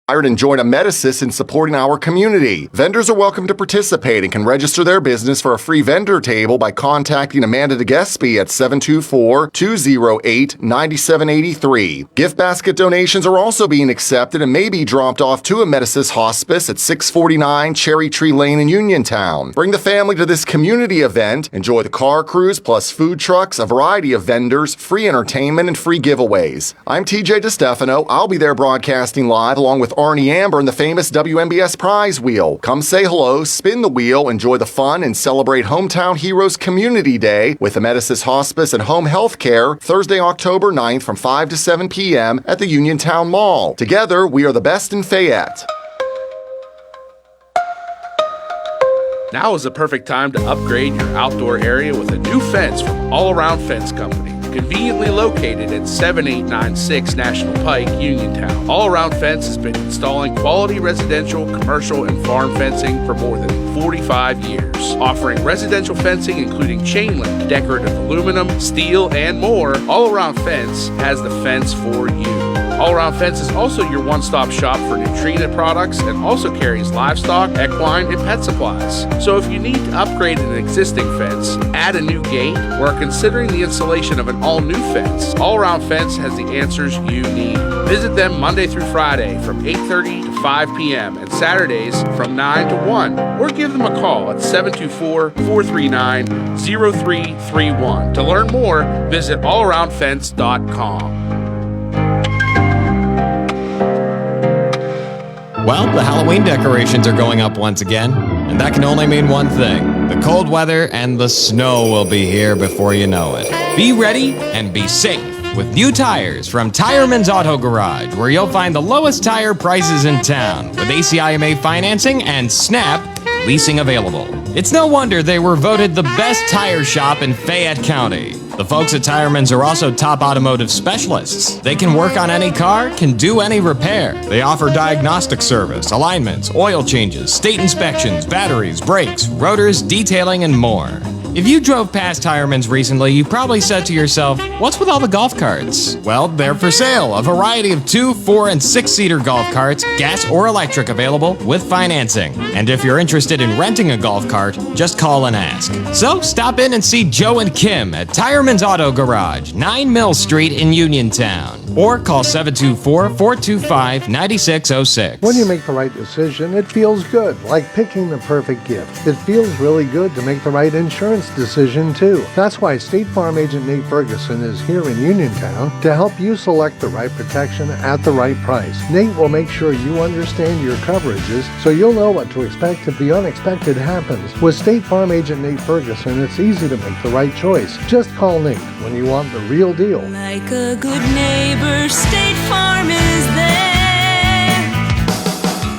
And join Amedisys in supporting our community. Vendors are welcome to participate and can register their business for a free vendor table by contacting Amanda DeGespie at 724-208-9783. Gift basket donations are also being accepted and may be dropped off to Amedisys Hospice at 649 Cherry Tree Lane in Uniontown. Bring the family to this community event. Enjoy the car cruise plus food trucks, a variety of vendors, free entertainment, and free giveaways. I'm TJ DeStefano. I'll be there broadcasting live along with Arnie Amber and the famous WMBS prize wheel. Come say hello, spin the wheel, enjoy the fun, and celebrate Hometown Heroes Community Day with Amedisys Hospice and Home Health Care Thursday, October 9th from 5 to 7 p.m. at the Uniontown Mall. Together, we are the best in Fayette. Now is the perfect time to upgrade your outdoor area with a new fence from All Around Fence Company. Conveniently located at 7896 National Pike, Uniontown. All Around Fence has been installing quality residential, commercial, and farm fencing for more than 45 years. Offering residential fencing including chain link, decorative aluminum, steel, and more, All Around Fence has the fence for you. All Around Fence is also your one-stop shop for nutrient products and also carries livestock, equine, and pet supplies. So if you need to upgrade an existing fence, add a new gate, or are considering the installation of an all-new fence, All Around Fence has the answers you need. Visit them Monday through Friday from 8:30 to 5 p.m. and Saturdays from 9 to 1, or give them a call at 724-439-0331. To learn more, visit allaroundfence.com. Well, the Halloween decorations are going up once again, and that can only mean one thing. The cold weather and the snow will be here before you know it. Be ready and be safe with new tires from Tireman's Auto Garage, where you'll find the lowest tire prices in town with ACIMA financing and SNAP leasing available. It's no wonder they were voted the best tire shop in Fayette County. The folks at Tireman's are also top automotive specialists. They can work on any car, can do any repair. They offer diagnostic service, alignments, oil changes, state inspections, batteries, brakes, rotors, detailing, and more. If you drove past Tireman's recently, you probably said to yourself, what's with all the golf carts? Well, they're for sale. A variety of 2, 4, and 6-seater golf carts, gas or electric available with financing. And if you're interested in renting a golf cart, just call and ask. So stop in and see Joe and Kim at Tireman's Auto Garage, 9 Mill Street in Uniontown. Or call 724-425-9606. When you make the right decision, it feels good, like picking the perfect gift. It feels really good to make the right insurance decision, too. That's why State Farm Agent Nate Ferguson is here in Uniontown to help you select the right protection at the right price. Nate will make sure you understand your coverages so you'll know what to expect if the unexpected happens. With State Farm Agent Nate Ferguson, it's easy to make the right choice. Just call Nate when you want the real deal. Like a good neighbor, State Farm is there.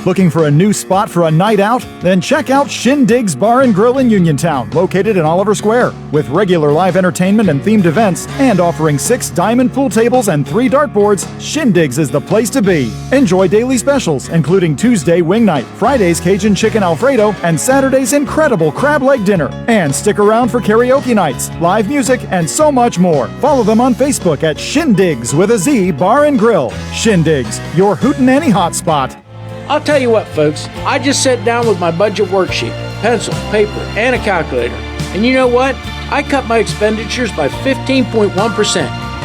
Looking for a new spot for a night out? Then check out Shindig's Bar and Grill in Uniontown, located in Oliver Square. With regular live entertainment and themed events, and offering 6 diamond pool tables and 3 dartboards, Shindig's is the place to be. Enjoy daily specials, including Tuesday wing night, Friday's Cajun chicken Alfredo, and Saturday's incredible crab leg dinner. And stick around for karaoke nights, live music, and so much more. Follow them on Facebook at Shindig's with a Z Bar and Grill. Shindig's, your hootenanny hotspot. I'll tell you what, folks, I just sat down with my budget worksheet, pencil, paper, and a calculator. And you know what? I cut my expenditures by 15.1%.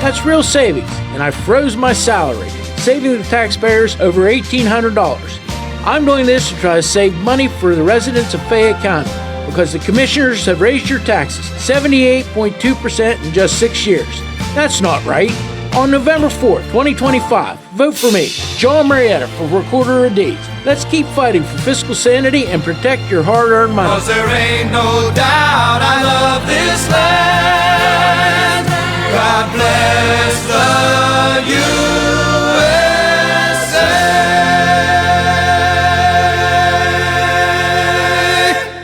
That's real savings, and I froze my salary, saving the taxpayers over $1,800. I'm doing this to try to save money for the residents of Fayette County because the commissioners have raised your taxes 78.2% in just 6 years. That's not right. On November 4th, 2025, vote for me, John Marietta, for Recorder of Deeds. Let's keep fighting for fiscal sanity and protect your hard-earned money. 'Cause there ain't no doubt I love this land. God bless the USA.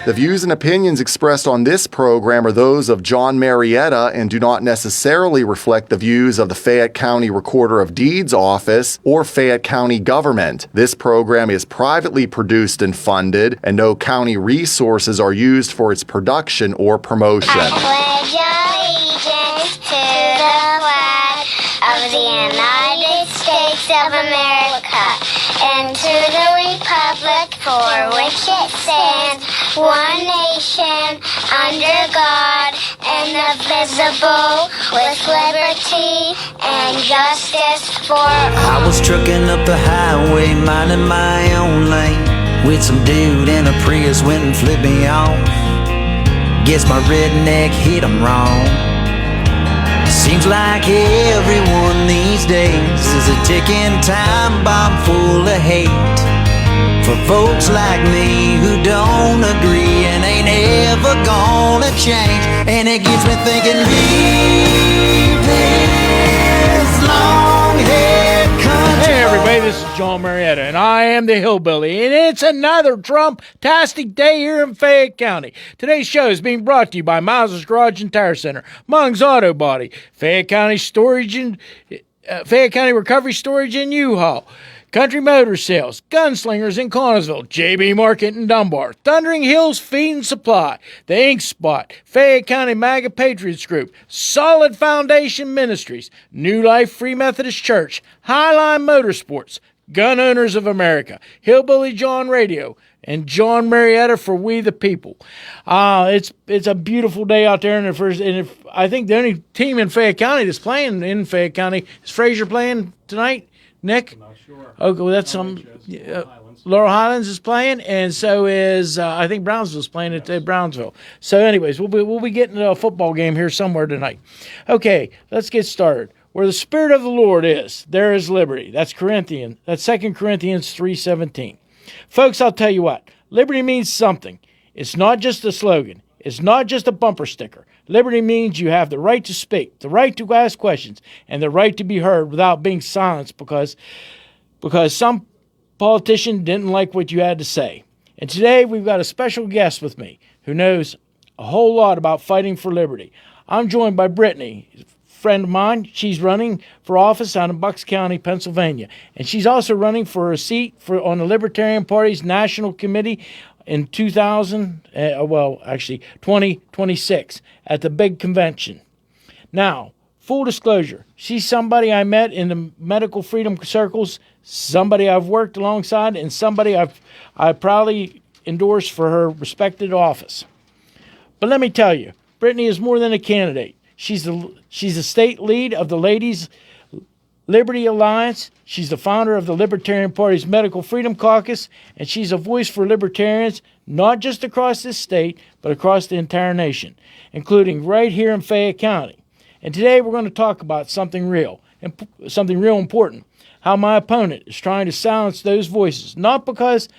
The views and opinions expressed on this program are those of John Marietta and do not necessarily reflect the views of the Fayette County Recorder of Deeds Office or Fayette County government. This program is privately produced and funded, and no county resources are used for its production or promotion. I pledge allegiance to the flag of the United States of America and to to the republic for which it stands, one nation, under God, indivisible, with liberty and justice for all. I was trucking up the highway, minding my own lane, with some dude in a Prius went and flipped me off. Guess my redneck hit him wrong. Seems like everyone these days is a ticking time bomb full of hate for folks like me who don't agree and ain't ever gonna change. And it gets me thinking, leave this long-haired country. Hey everybody, this is John Marietta, and I am the Hillbilly, and it's another Trump-tastic day here in Fayette County. Today's show is being brought to you by Miles' Garage and Tire Center, Mung's Auto Body, Fayette County Recovery Storage and U-Haul, Country Motor Sales, Gunslingers in Connellsville, JB Market in Dunbar, Thundering Hills Feed and Supply, The Ink Spot, Fayette County MAGA Patriots Group, Solid Foundation Ministries, New Life Free Methodist Church, Highline Motorsports, Gun Owners of America, Hillbilly Jon Radio, and John Marietta for We the People. It's a beautiful day out there, and I think the only team in Fayette County that's playing in Fayette County is Fraser playing tonight. Nick? I'm not sure. Okay, well, that's some. Laurel Highlands is playing, and so is I think Brownsville's playing at Brownsville. So, anyways, we'll be getting a football game here somewhere tonight. Okay, let's get started. Where the Spirit of the Lord is, there is liberty. That's 2 Corinthians 3:17. Folks, I'll tell you what. Liberty means something. It's not just a slogan. It's not just a bumper sticker. Liberty means you have the right to speak, the right to ask questions, and the right to be heard without being silenced because some politician didn't like what you had to say. And today we've got a special guest with me who knows a whole lot about fighting for liberty. I'm joined by Brittany, a friend of mine. She's running for office out in Bucks County, Pennsylvania. And she's also running for a seat on the Libertarian Party's National Committee in 2026 at the big convention. Now, full disclosure, she's somebody I met in the medical freedom circles, somebody I've worked alongside, and somebody I proudly endorse for her respected office. But let me tell you, Brittany is more than a candidate. She's the state lead of the Ladies Liberty Alliance. She's the founder of the Libertarian Party's Medical Freedom Caucus, and she's a voice for libertarians, not just across this state, but across the entire nation, including right here in Fayette County. And today we're going to talk about something real important, how my opponent is trying to silence those voices, not because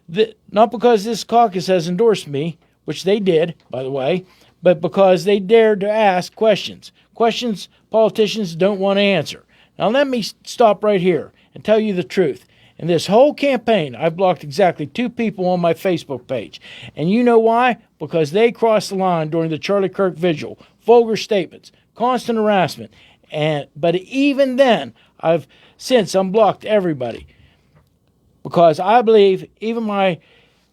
this caucus has endorsed me, which they did, by the way, but because they dared to ask questions politicians don't want to answer. Now, let me stop right here and tell you the truth. In this whole campaign, I've blocked exactly 2 people on my Facebook page. And you know why? Because they crossed the line during the Charlie Kirk vigil. Vulgar statements, constant harassment. But even then, I've since unblocked everybody. Because I believe even my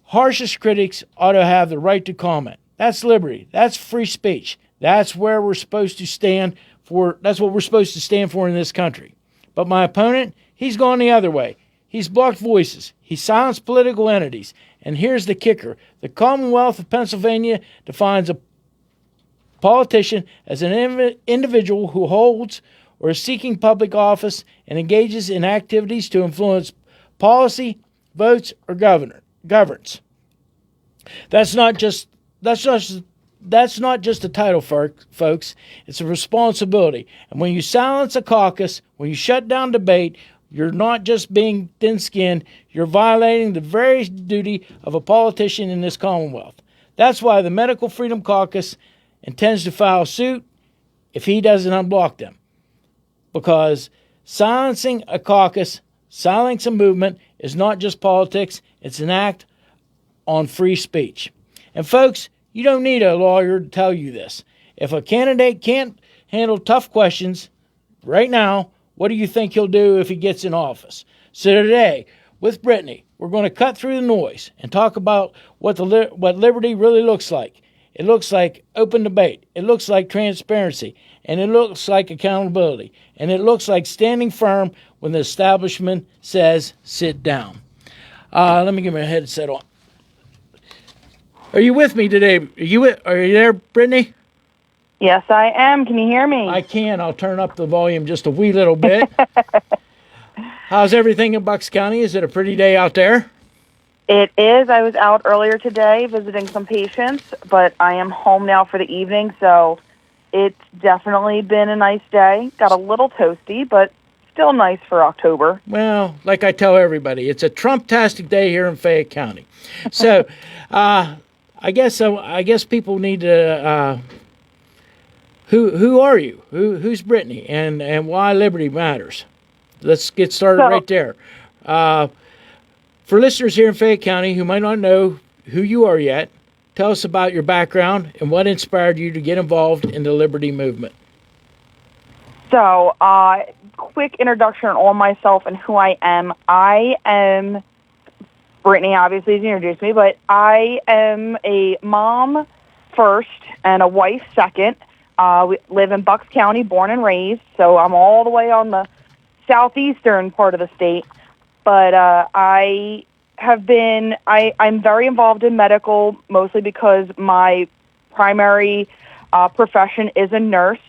harshest critics ought to have the right to comment. That's liberty. That's free speech. That's where we're supposed to stand for. That's what we're supposed to stand for in this country. But my opponent, he's gone the other way. He's blocked voices. He silenced political entities. And here's the kicker. The Commonwealth of Pennsylvania defines a politician as an individual who holds or is seeking public office and engages in activities to influence policy, votes, or governance. That's not just a title, folks. It's a responsibility. And when you silence a caucus, when you shut down debate, you're not just being thin-skinned, you're violating the very duty of a politician in this Commonwealth. That's why the Medical Freedom Caucus intends to file suit if he doesn't unblock them. Because silencing a caucus, silencing a movement is not just politics, it's an act on free speech. And folks, you don't need a lawyer to tell you this. If a candidate can't handle tough questions right now, what do you think he'll do if he gets in office? So today, with Brittany, we're going to cut through the noise and talk about what liberty really looks like. It looks like open debate. It looks like transparency. And it looks like accountability. And it looks like standing firm when the establishment says sit down. Let me get my headset on. Are you with me today? Are you there, Brittany? Yes, I am. Can you hear me? I can. I'll turn up the volume just a wee little bit. How's everything in Bucks County? Is it a pretty day out there? It is. I was out earlier today visiting some patients, but I am home now for the evening, so it's definitely been a nice day. Got a little toasty, but still nice for October. Well, like I tell everybody, it's a Trump-tastic day here in Fayette County. So, I guess people need to. Who are you? Who's Brittany, and why Liberty matters? Let's get started right there. For listeners here in Fayette County who might not know who you are yet, tell us about your background and what inspired you to get involved in the Liberty movement. So, quick introduction on myself and who I am. I am Brittany, obviously, has introduced me, but I am a mom first and a wife second. We live in Bucks County, born and raised, so I'm all the way on the southeastern part of the state. But I'm very involved in medical, mostly because my primary profession is a nurse.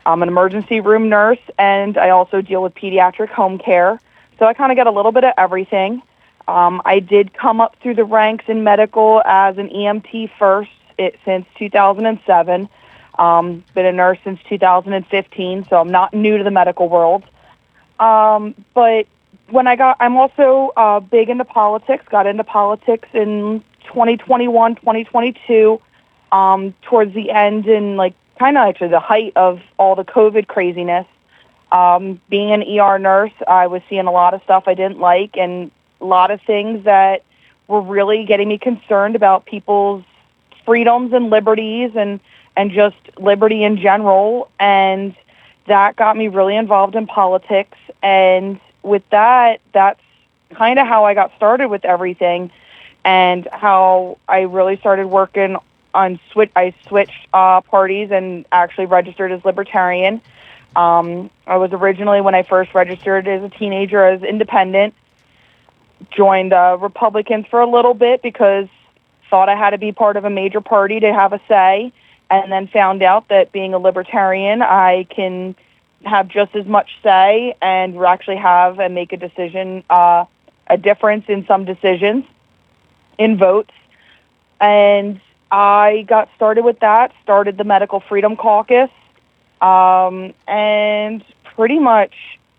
I'm an emergency room nurse, and I also deal with pediatric home care. So I kind of get a little bit of everything. I did come up through the ranks in medical as an EMT first since 2007. Been a nurse since 2015, so I'm not new to the medical world. But I'm also big into politics. Got into politics in 2021, 2022, towards the end and kind of actually the height of all the COVID craziness. Being an ER nurse, I was seeing a lot of stuff I didn't like and a lot of things that were really getting me concerned about people's freedoms and liberties and just liberty in general. And that got me really involved in politics. And with that, that's kind of how I got started with everything and how I really started working on I switched parties and actually registered as libertarian. I was originally, when I first registered as a teenager, as independent. Joined Republicans for a little bit because thought I had to be part of a major party to have a say, and then found out that being a libertarian, I can have just as much say and actually have and make a decision, a difference in some decisions, in votes. And I got started with that, started the Medical Freedom Caucus, and pretty much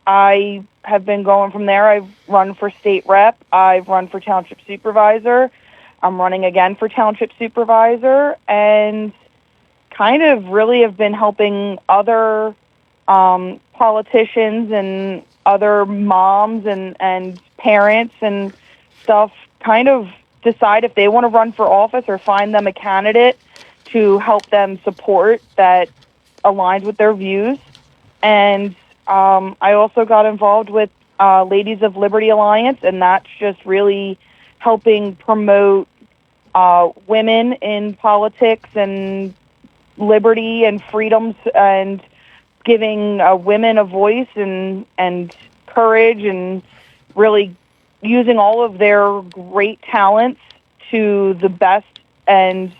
I have been going from there. I've run for state rep. I've run for township supervisor. I'm running again for township supervisor, and kind of really have been helping other politicians and other moms and parents and stuff kind of decide if they want to run for office or find them a candidate to help them support that aligns with their views. And I also got involved with Ladies of Liberty Alliance, and that's just really helping promote women in politics and liberty and freedoms and giving women a voice and courage and really using all of their great talents to the best and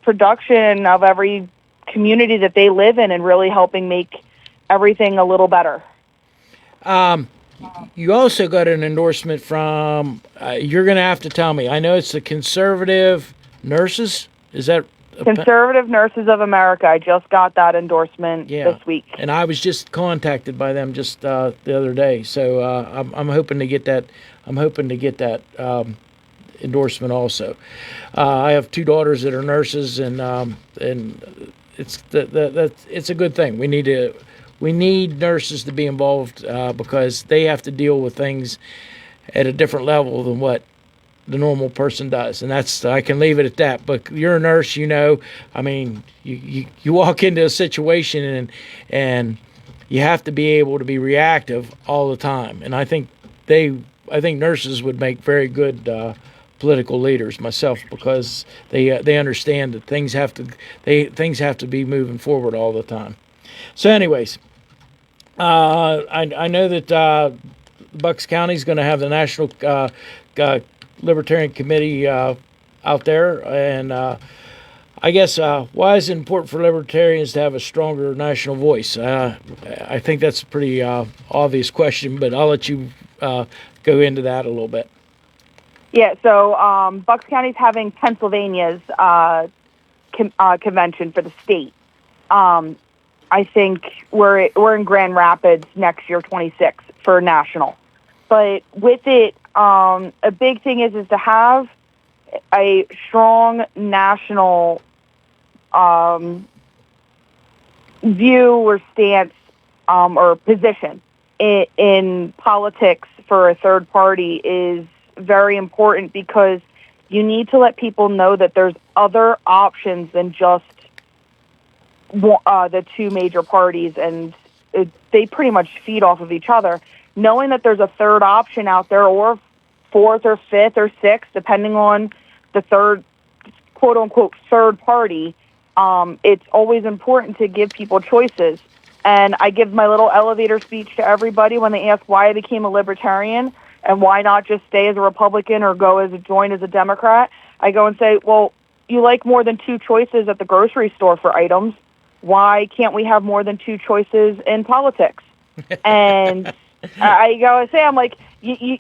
production of every community that they live in and really helping make everything a little better. You also got an endorsement from, you're going to have to tell me, I know it's the Conservative Nurses. Is that? Conservative Nurses of America. I just got that endorsement this week. And I was just contacted by them just the other day. So I'm hoping to get that. I'm hoping to get that endorsement also. I have two daughters that are nurses, and it's it's a good thing. We need nurses to be involved because they have to deal with things at a different level than what the normal person does, and that's, I can leave it at that. But you're a nurse, I mean, you walk into a situation and you have to be able to be reactive all the time. And I think nurses would make very good political leaders myself, because they understand that things have to be moving forward all the time. So anyways, I know that Bucks County is going to have the National Libertarian Committee out there, and I guess why is it important for libertarians to have a stronger national voice? I think that's a pretty obvious question, but I'll let you go into that a little bit. Yeah, so Bucks County's having Pennsylvania's convention for the state. I think we're in Grand Rapids next year, 26, for national. But with it, a big thing is to have a strong national view or stance or position in politics for a third party is very important, because you need to let people know that there's other options than just the two major parties, and they pretty much feed off of each other. Knowing that there's a third option out there, or fourth or fifth or sixth, depending on the third, quote-unquote, third party, it's always important to give people choices. And I give my little elevator speech to everybody when they ask why I became a libertarian and why not just stay as a Republican or join as a Democrat. I go and say, well, you like more than two choices at the grocery store for items. Why can't we have more than two choices in politics? And I go and say, I'm like, you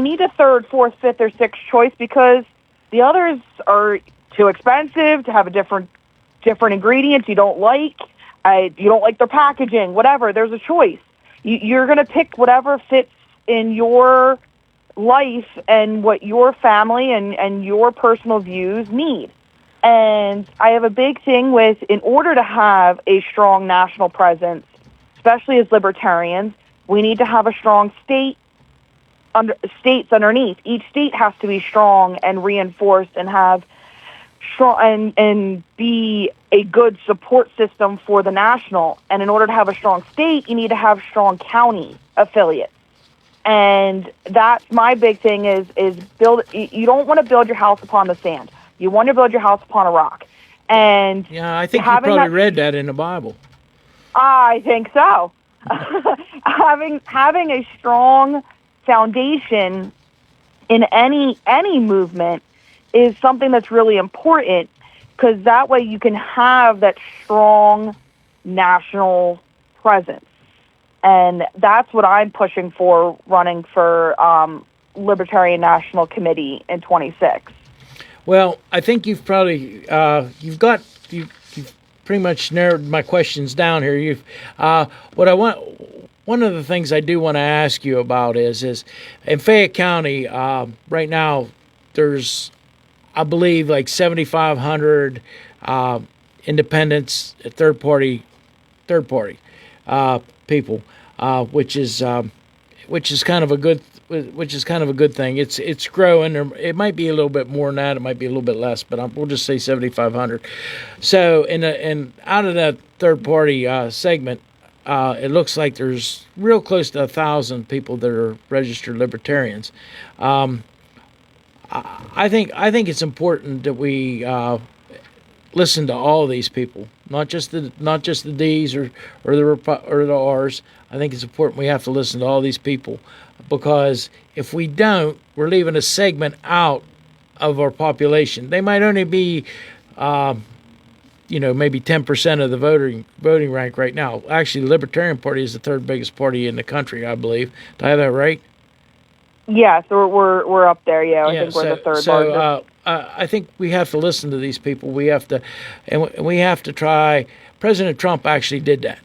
need a third, fourth, fifth, or sixth choice, because the others are too expensive to have a different ingredients you don't like. You don't like their packaging, whatever. There's a choice. You're going to pick whatever fits in your life and what your family and your personal views need. And I have a big thing with, in order to have a strong national presence, especially as libertarians, we need to have a strong states underneath. Each state has to be strong and reinforced and have strong and be a good support system for the national. And in order to have a strong state, you need to have strong county affiliates. And that's my big thing is build. You don't want to build your house upon the sand. You want to build your house upon a rock. And yeah, I think you probably read that in the Bible. I think so. having a strong foundation in any movement is something that's really important, because that way you can have that strong national presence. And that's what I'm pushing for, running for Libertarian National Committee in 26. Well, I think you've probably you've pretty much narrowed my questions down here. One of the things I do want to ask you about is in Fayette County right now there's, I believe, like 7,500 independents, third party people, which is kind of a good thing. It's growing. It might be a little bit more than that. It might be a little bit less, but we'll just say 7,500. So, and out of that third party segment, it looks like there's real close to 1,000 people that are registered libertarians. I think it's important that we listen to all of these people, not just the D's or the R's. I think it's important we have to listen to all these people, because if we don't, we're leaving a segment out of our population. They might only be, maybe 10% of the voting rank right now. Actually, the Libertarian Party is the third biggest party in the country, I believe. Do I have that right? Yeah, so we're up there. Yeah, I think we're the third largest. I think we have to listen to these people. We have to try. President Trump actually did that.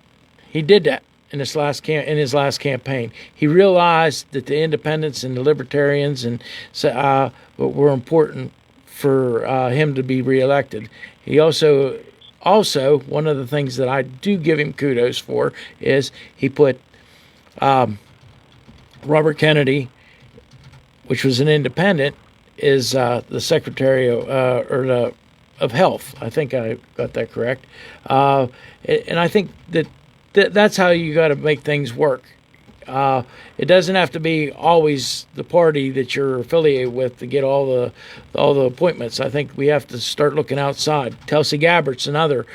He did that in his last campaign. He realized that the independents and the libertarians were important for him to be reelected. He also one of the things that I do give him kudos for is he put Robert Kennedy, which was an independent, is the Secretary of Health. I think I got that correct. And I think that's how you got to make things work. It doesn't have to be always the party that you're affiliated with to get all the appointments. I think we have to start looking outside. Tulsi Gabbard's another.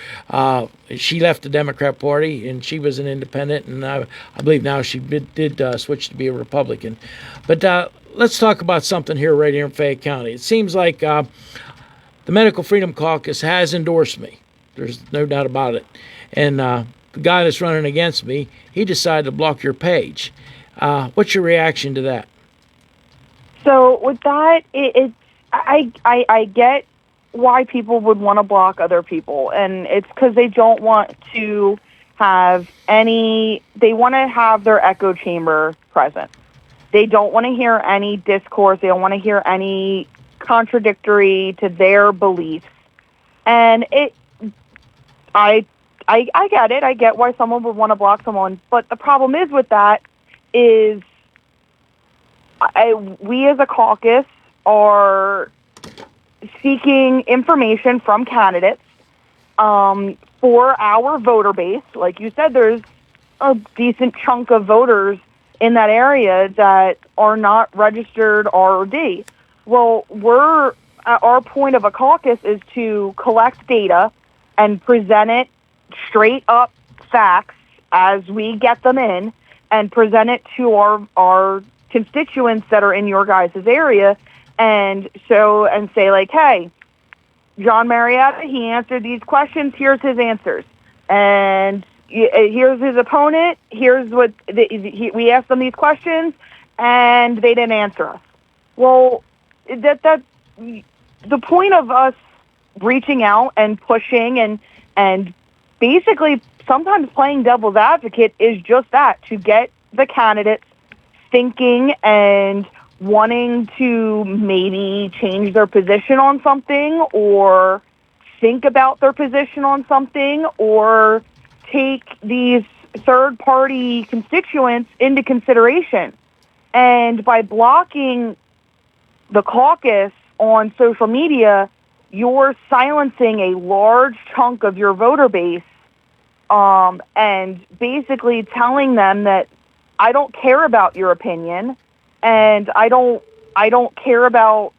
She left the Democrat Party and she was an independent, and I believe now she did switch to be a Republican. But let's talk about something here right here in Fayette County. It seems like the Medical Freedom Caucus has endorsed me. There's no doubt about it. And the guy that's running against me, he decided to block your page. What's your reaction to that? So with that, I get why people would want to block other people, and it's because they don't want to have they want to have their echo chamber present. They don't want to hear any discourse. They don't want to hear any contradictory to their beliefs. And I get it. I get why someone would want to block someone. But the problem is with that is we as a caucus are seeking information from candidates for our voter base. Like you said, there's a decent chunk of voters in that area that are not registered ROD. Well, our point of a caucus is to collect data and present it straight up facts as we get them in and present it to our constituents that are in your guys' area and say like, hey, John Marietta, he answered these questions, here's his answers. And here's his opponent, here's what we asked them these questions and they didn't answer us. Well, that the point of us reaching out and pushing and basically sometimes playing devil's advocate is just that, to get the candidates thinking and wanting to maybe change their position on something or think about their position on something or take these third-party constituents into consideration. And by blocking the caucus on social media, you're silencing a large chunk of your voter base and basically telling them that I don't care about your opinion and I don't care about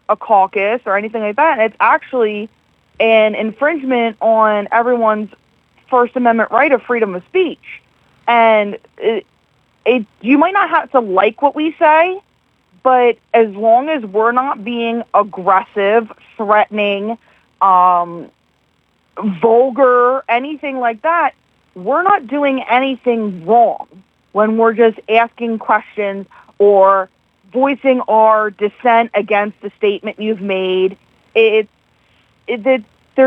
a caucus or anything like that. It's actually an infringement on everyone's First Amendment right of freedom of speech. And you might not have to like what we say, but as long as we're not being aggressive, threatening, vulgar, anything like that, we're not doing anything wrong when we're just asking questions or voicing our dissent against the statement you've made. There's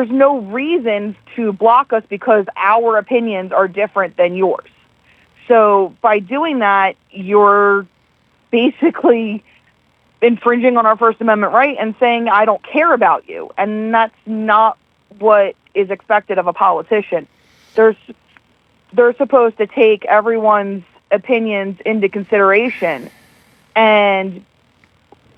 no reason to block us because our opinions are different than yours. So by doing that, you're basically infringing on our First Amendment right and saying, I don't care about you. And that's not what is expected of a politician. They're supposed to take everyone's opinions into consideration, and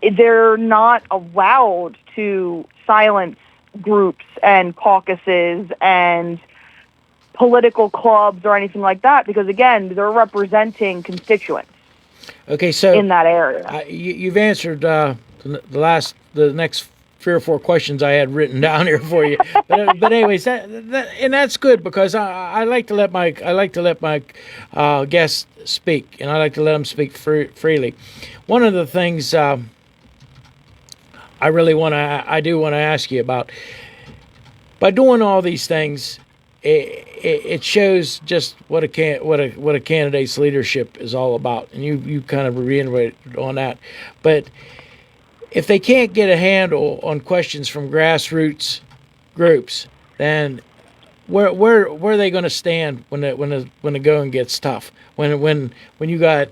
they're not allowed to silence groups and caucuses and political clubs or anything like that because, again, they're representing constituents. Okay, so in that area, you've answered the next 3 or 4 questions I had written down here for you. But anyways, that's good because I like to let my guests speak, and I like to let them speak freely. One of the things I do want to ask you about, by doing all these things, it shows just what a candidate's leadership is all about, and you kind of reiterated on that. But if they can't get a handle on questions from grassroots groups, then where are they going to stand when the going gets tough? When you got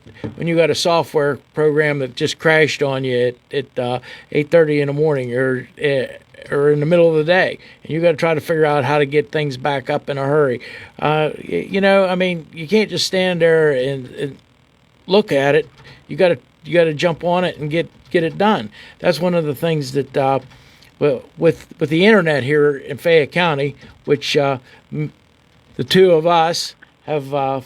a software program that just crashed on you at 8:30 in the morning or in the middle of the day, and you got to try to figure out how to get things back up in a hurry. You can't just stand there and look at it. You got to jump on it and get it done. That's one of the things that with the internet here in Fayette County, which the two of us have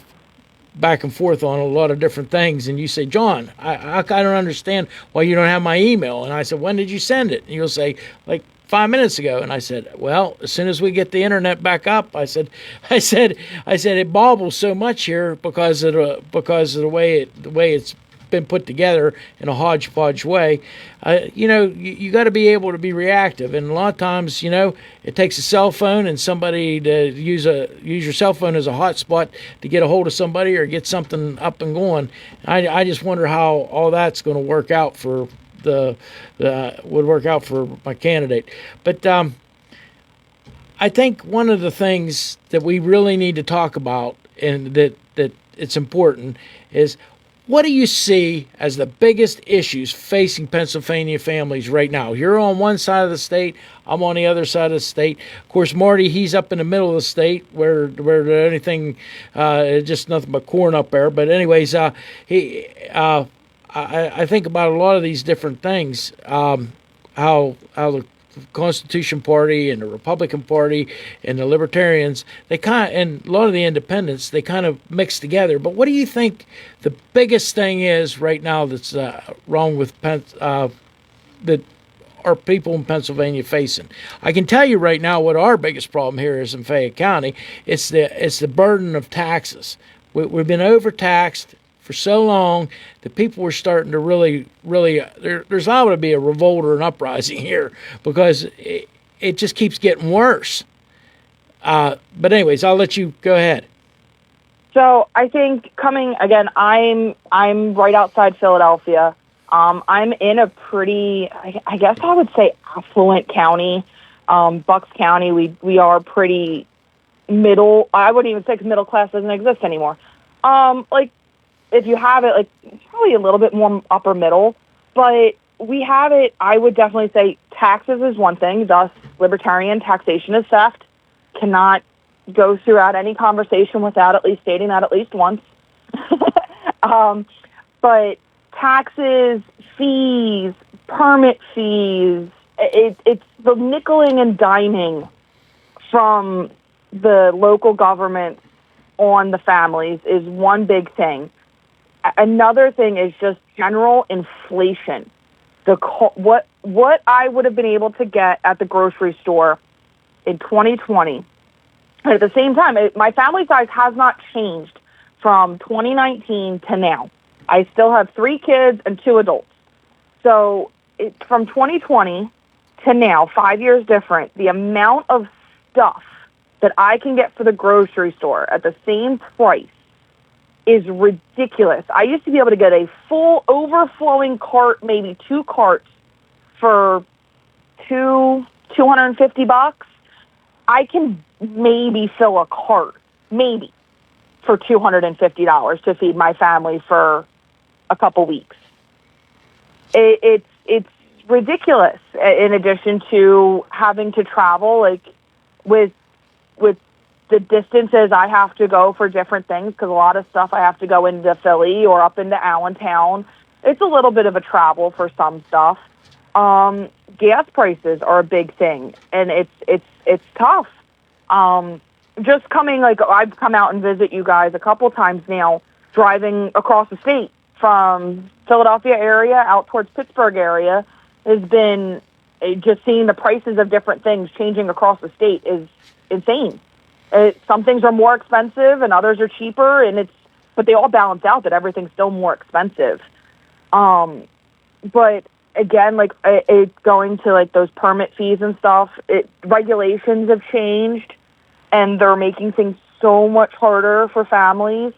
back and forth on a lot of different things, and you say, John, I don't understand why you don't have my email. And I said, when did you send it? And you'll say, like 5 minutes ago. And I said, well, as soon as we get the internet back up, I said it bobbles so much here because of the way it's been put together in a hodgepodge way. You got to be able to be reactive, and a lot of times, it takes a cell phone and somebody to use your cell phone as a hotspot to get a hold of somebody or get something up and going. I just wonder how all that's going to work out for my candidate. But I think one of the things that we really need to talk about, and that it's important, is what do you see as the biggest issues facing Pennsylvania families right now? You're on one side of the state. I'm on the other side of the state. Of course, Marty, he's up in the middle of the state where anything, just nothing but corn up there. But anyways, I think about a lot of these different things, how the Constitution Party and the Republican Party and the Libertarians, and a lot of the independents, they kind of mix together. But what do you think the biggest thing is right now that's wrong with that our people in Pennsylvania facing? I can tell you right now what our biggest problem here is in Fayette County. It's the burden of taxes. We've been overtaxed for so long that people were starting to really, there's liable to be a revolt or an uprising here because it just keeps getting worse. But anyways, I'll let you go ahead. So I think I'm right outside Philadelphia. I'm in a pretty, I guess I would say, affluent county. Bucks County, we are pretty middle. I wouldn't even say 'cause middle class doesn't exist anymore. If you have it, it's probably a little bit more upper middle, but we have it. I would definitely say taxes is one thing. Thus, libertarian taxation is theft. Cannot go throughout any conversation without at least stating that at least once. But taxes, fees, permit fees, it's the nickeling and diming from the local government on the families is one big thing. Another thing is just general inflation. What I would have been able to get at the grocery store in 2020, and at the same time, my family size has not changed from 2019 to now. I still have 3 kids and 2 adults. So from 2020 to now, 5 years different, the amount of stuff that I can get for the grocery store at the same price is ridiculous. I used to be able to get a full overflowing cart, maybe 2 carts, for $250. I can maybe fill a cart, maybe, for $250 to feed my family for a couple weeks. It's ridiculous. In addition to having to travel, with the distances I have to go for different things, because a lot of stuff I have to go into Philly or up into Allentown. It's a little bit of a travel for some stuff. Gas prices are a big thing, and it's tough. Just coming, I've come out and visit you guys a couple times now, driving across the state from Philadelphia area out towards Pittsburgh area has been just seeing the prices of different things changing across the state is insane. Some things are more expensive and others are cheaper, but they all balance out that everything's still more expensive. But again, going to those permit fees and stuff, regulations have changed, and they're making things so much harder for families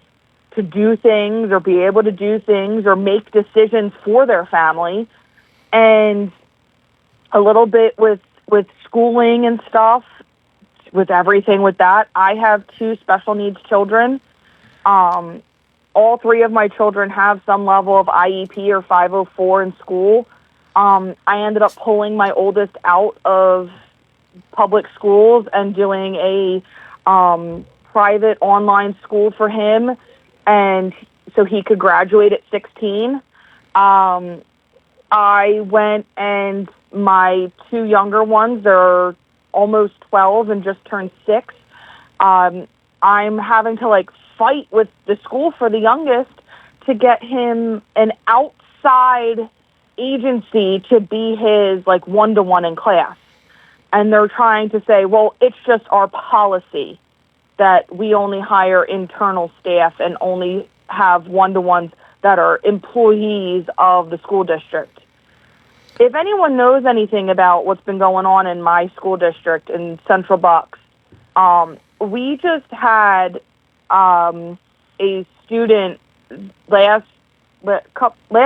to do things or be able to do things or make decisions for their family. And a little bit with schooling and stuff, with everything with that. I have 2 special needs children. All 3 of my children have some level of IEP or 504 in school. I ended up pulling my oldest out of public schools and doing a private online school for him, and so he could graduate at 16. I went, and my 2 younger ones, they're almost 12 and just turned 6. I'm having to fight with the school for the youngest to get him an outside agency to be his like one-to-one in class. And they're trying to say, well, it's just our policy that we only hire internal staff and only have one-to-ones that are employees of the school district. If anyone knows anything about what's been going on in my school district in Central Bucks, we just had a student last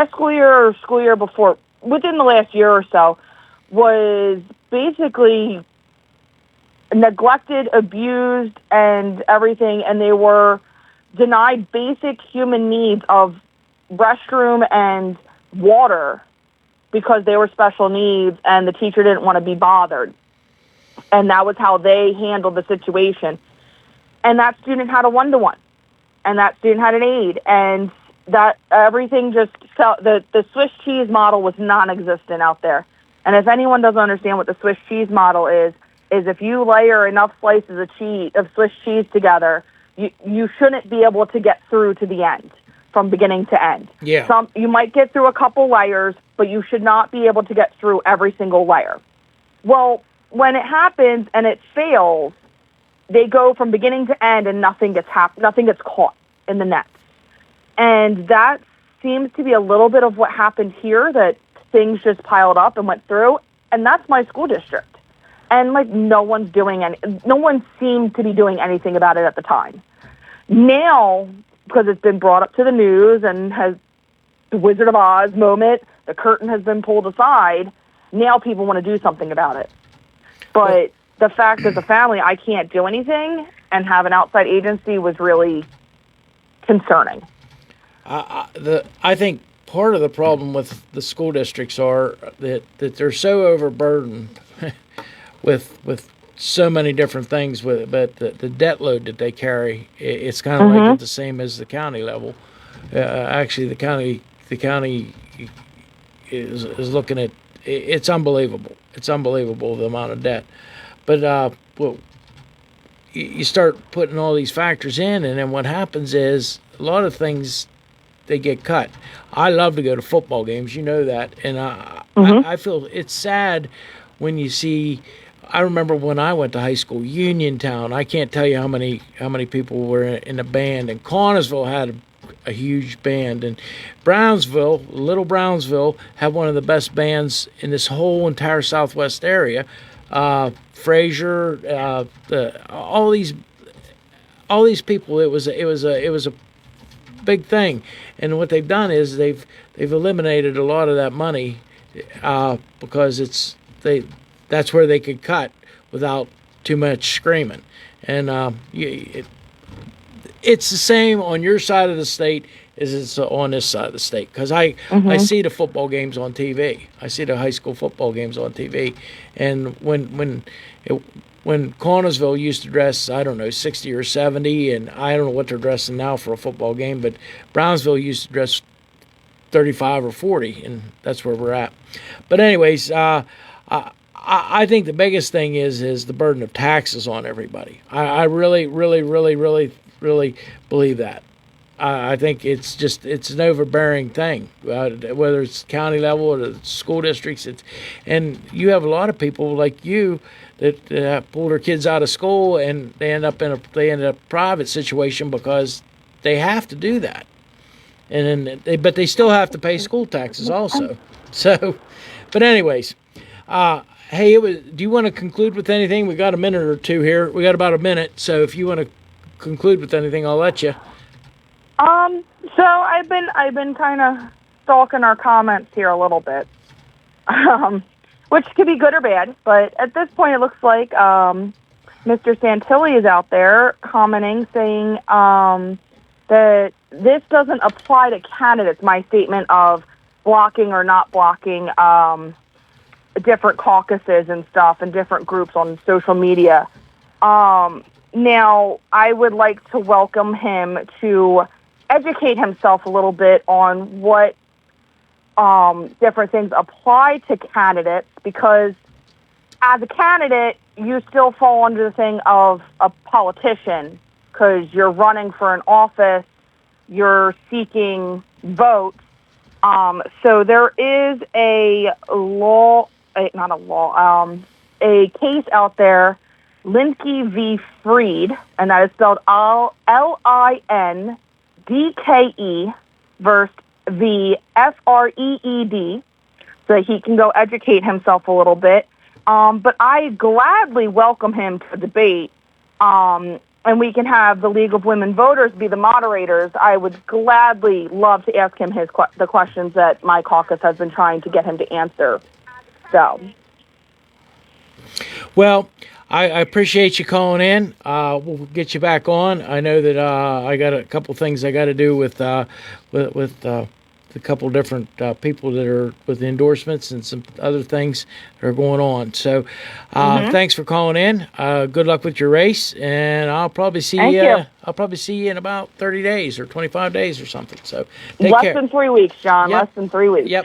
school year or school year before, within the last year or so, was basically neglected, abused, and everything, and they were denied basic human needs of restroom and water because they were special needs and the teacher didn't want to be bothered. And that was how they handled the situation. And that student had a one-to-one, and that student had an aide, and that everything just felt, the Swiss cheese model was non-existent out there. And if anyone doesn't understand what the Swiss cheese model is if you layer enough slices of Swiss cheese together, you shouldn't be able to get through to the end, from beginning to end. Yeah. You might get through a couple layers, but you should not be able to get through every single layer. Well, when it happens and it fails, they go from beginning to end and nothing gets caught in the nets. And that seems to be a little bit of what happened here, that things just piled up and went through. And that's my school district. And like no one seemed to be doing anything about it at the time. Now, because it's been brought up to the news and has the Wizard of Oz moment, the curtain has been pulled aside, now people want to do something about it. But the fact that the family, I can't do anything and have an outside agency was really concerning. I think part of the problem with the school districts are that they're so overburdened with so many different things, but the debt load that they carry, it's kind of like the same as the county level. Actually, the county is looking at, it's unbelievable. It's unbelievable the amount of debt. But you start putting all these factors in, and then what happens is a lot of things, they get cut. I love to go to football games, you know that, and I feel it's sad when you see. I remember when I went to high school, Uniontown. I can't tell you how many people were in a band, and Connersville had a huge band, and Little Brownsville, had one of the best bands in this whole entire Southwest area. Frazier, all these people. It was a big thing, and what they've done is they've eliminated a lot of that money because that's where they could cut without too much screaming, and it's the same on your side of the state as it's on this side of the state, because I see the football games on TV. I see the high school football games on TV, and when Connersville used to dress, I don't know, 60 or 70, and I don't know what they're dressing now for a football game, but Brownsville used to dress 35 or 40, and that's where we're at. But anyways, I think the biggest thing is the burden of taxes on everybody. I really, really, really, really, really believe that. I think it's an overbearing thing, whether it's county level or the school districts. And you have a lot of people like you that pull their kids out of school, and they end up in a private situation because they have to do that, and then but they still have to pay school taxes also. So, but anyways, hey, do you want to conclude with anything? We got a minute or two here. We got about a minute, so if you want to conclude with anything, I'll let you. So I've been kind of stalking our comments here a little bit, which could be good or bad, but at this point it looks like Mr. Santilli is out there commenting, saying that this doesn't apply to candidates, my statement of blocking or not blocking different caucuses and stuff and different groups on social media. Now, I would like to welcome him to educate himself a little bit on what different things apply to candidates, because as a candidate, you still fall under the thing of a politician, because you're running for an office, you're seeking votes. So there is a case out there, Linsky v. Freed, and that is spelled Lindke versus the Freed, so that he can go educate himself a little bit. But I gladly welcome him to debate, and we can have the League of Women Voters be the moderators. I would gladly love to ask him the questions that my caucus has been trying to get him to answer. So, well, I appreciate you calling in. We'll get you back on. I know that I got a couple things I got to do with a couple different people that are with the endorsements and some other things that are going on. So, thanks for calling in. Good luck with your race, and I'll probably see you. I'll probably see you in about 30 days or 25 days or something. So, take care. Less than 3 weeks, John. Yep. Less than 3 weeks. Yep.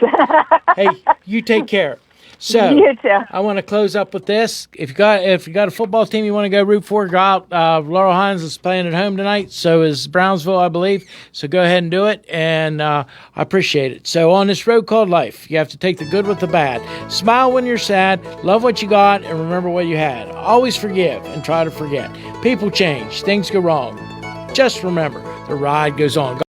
Hey, you take care. So you too. I want to close up with this. If you got a football team you want to go root for, go out. Laurel Hines is playing at home tonight. So is Brownsville, I believe. So go ahead and do it, and I appreciate it. So on this road called life, you have to take the good with the bad. Smile when you're sad. Love what you got, and remember what you had. Always forgive and try to forget. People change. Things go wrong. Just remember, the ride goes on.